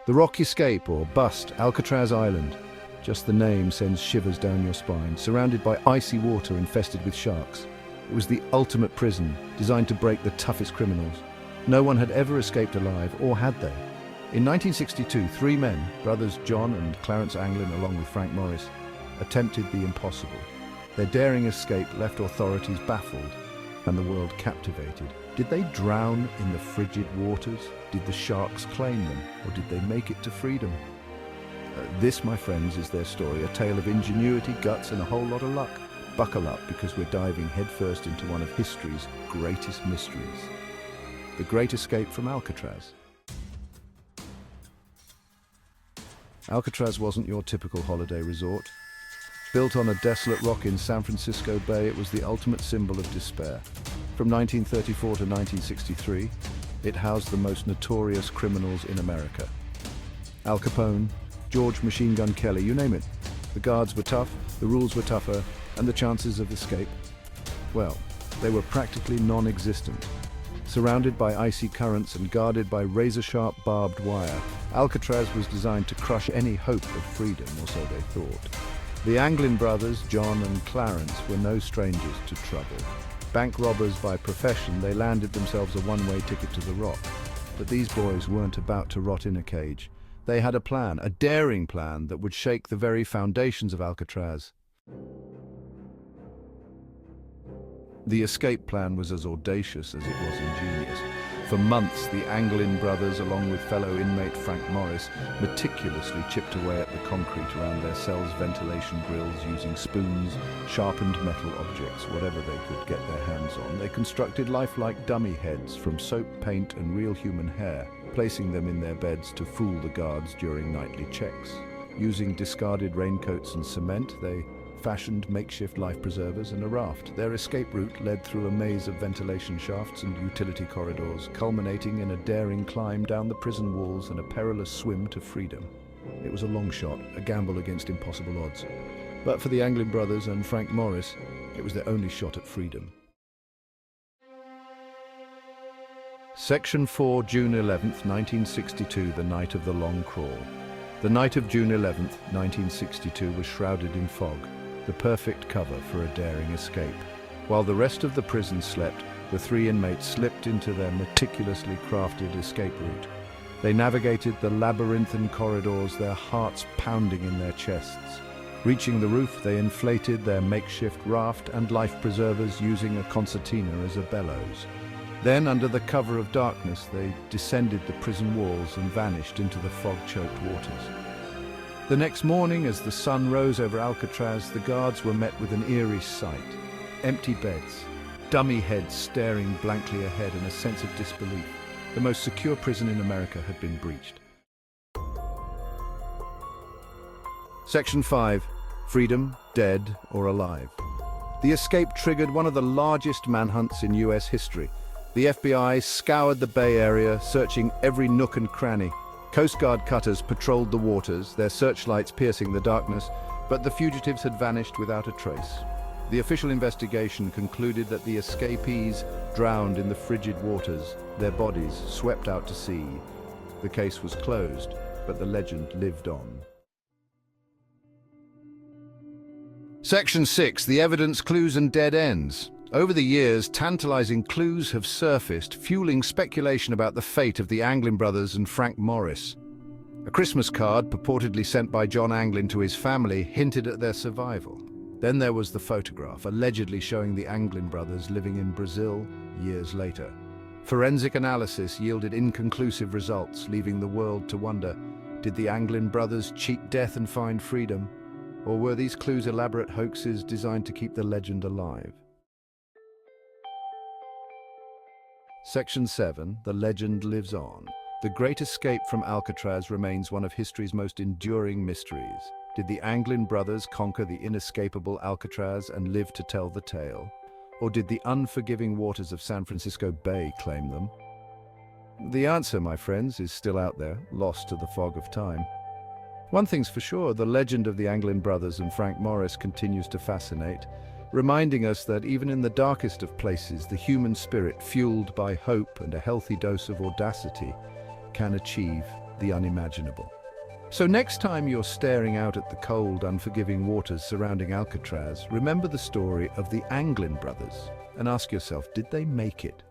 The rock escape, or bust, Alcatraz Island. Just the name sends shivers down your spine, surrounded by icy water infested with sharks. It was the ultimate prison, designed to break the toughest criminals. No one had ever escaped alive, or had they? In 1962, three men, brothers John and Clarence Anglin along with Frank Morris, attempted the impossible. Their daring escape left authorities baffled and the world captivated. Did they drown in the frigid waters? Did the sharks claim them, or did they make it to freedom? This, my friends, is their story, a tale of ingenuity, guts, and a whole lot of luck. Buckle up, because we're diving headfirst into one of history's greatest mysteries. The Great Escape from Alcatraz. Alcatraz wasn't your typical holiday resort. Built on a desolate rock in San Francisco Bay, it was the ultimate symbol of despair. From 1934 to 1963, it housed the most notorious criminals in America. Al Capone, George Machine Gun Kelly, you name it. The guards were tough, the rules were tougher, and the chances of escape, well, they were practically non-existent. Surrounded by icy currents and guarded by razor-sharp barbed wire, Alcatraz was designed to crush any hope of freedom, or so they thought. The Anglin brothers, John and Clarence, were no strangers to trouble. Bank robbers by profession, they landed themselves a one-way ticket to the rock. But these boys weren't about to rot in a cage. They had a plan, a daring plan, that would shake the very foundations of Alcatraz. The escape plan was as audacious as it was ingenious. For months, the Anglin brothers, along with fellow inmate Frank Morris, meticulously chipped away at the concrete around their cell's ventilation grills using spoons, sharpened metal objects, whatever they could get their hands on. They constructed lifelike dummy heads from soap, paint, and real human hair, placing them in their beds to fool the guards during nightly checks. Using discarded raincoats and cement, they fashioned makeshift life preservers and a raft. Their escape route led through a maze of ventilation shafts and utility corridors, culminating in a daring climb down the prison walls and a perilous swim to freedom. It was a long shot, a gamble against impossible odds. But for the Anglin brothers and Frank Morris, it was their only shot at freedom. Section 4, June 11th, 1962, the night of the long crawl. The night of June 11th, 1962 was shrouded in fog, the perfect cover for a daring escape. While the rest of the prison slept, the three inmates slipped into their meticulously crafted escape route. They navigated the labyrinthine corridors, their hearts pounding in their chests. Reaching the roof, they inflated their makeshift raft and life preservers using a concertina as a bellows. Then, under the cover of darkness, they descended the prison walls and vanished into the fog-choked waters. The next morning, as the sun rose over Alcatraz, the guards were met with an eerie sight. Empty beds, dummy heads staring blankly ahead, and a sense of disbelief. The most secure prison in America had been breached. Section 5. Freedom, dead or alive. The escape triggered one of the largest manhunts in US history. The FBI scoured the Bay Area, searching every nook and cranny. Coast Guard cutters patrolled the waters, their searchlights piercing the darkness, but the fugitives had vanished without a trace. The official investigation concluded that the escapees drowned in the frigid waters, their bodies swept out to sea. The case was closed, but the legend lived on. Section 6. The evidence, clues and dead ends. Over the years, tantalizing clues have surfaced, fueling speculation about the fate of the Anglin brothers and Frank Morris. A Christmas card, purportedly sent by John Anglin to his family, hinted at their survival. Then there was the photograph, allegedly showing the Anglin brothers living in Brazil years later. Forensic analysis yielded inconclusive results, leaving the world to wonder, did the Anglin brothers cheat death and find freedom? Or were these clues elaborate hoaxes designed to keep the legend alive? Section 7. The legend lives on. The Great Escape from Alcatraz remains one of history's most enduring mysteries. Did the Anglin brothers conquer the inescapable Alcatraz and live to tell the tale? Or did the unforgiving waters of San Francisco Bay claim them? The answer, my friends, is still out there, lost to the fog of time. One thing's for sure, the legend of the Anglin brothers and Frank Morris continues to fascinate, reminding us that even in the darkest of places, the human spirit, fueled by hope and a healthy dose of audacity, can achieve the unimaginable. So next time you're staring out at the cold, unforgiving waters surrounding Alcatraz, remember the story of the Anglin brothers and ask yourself, did they make it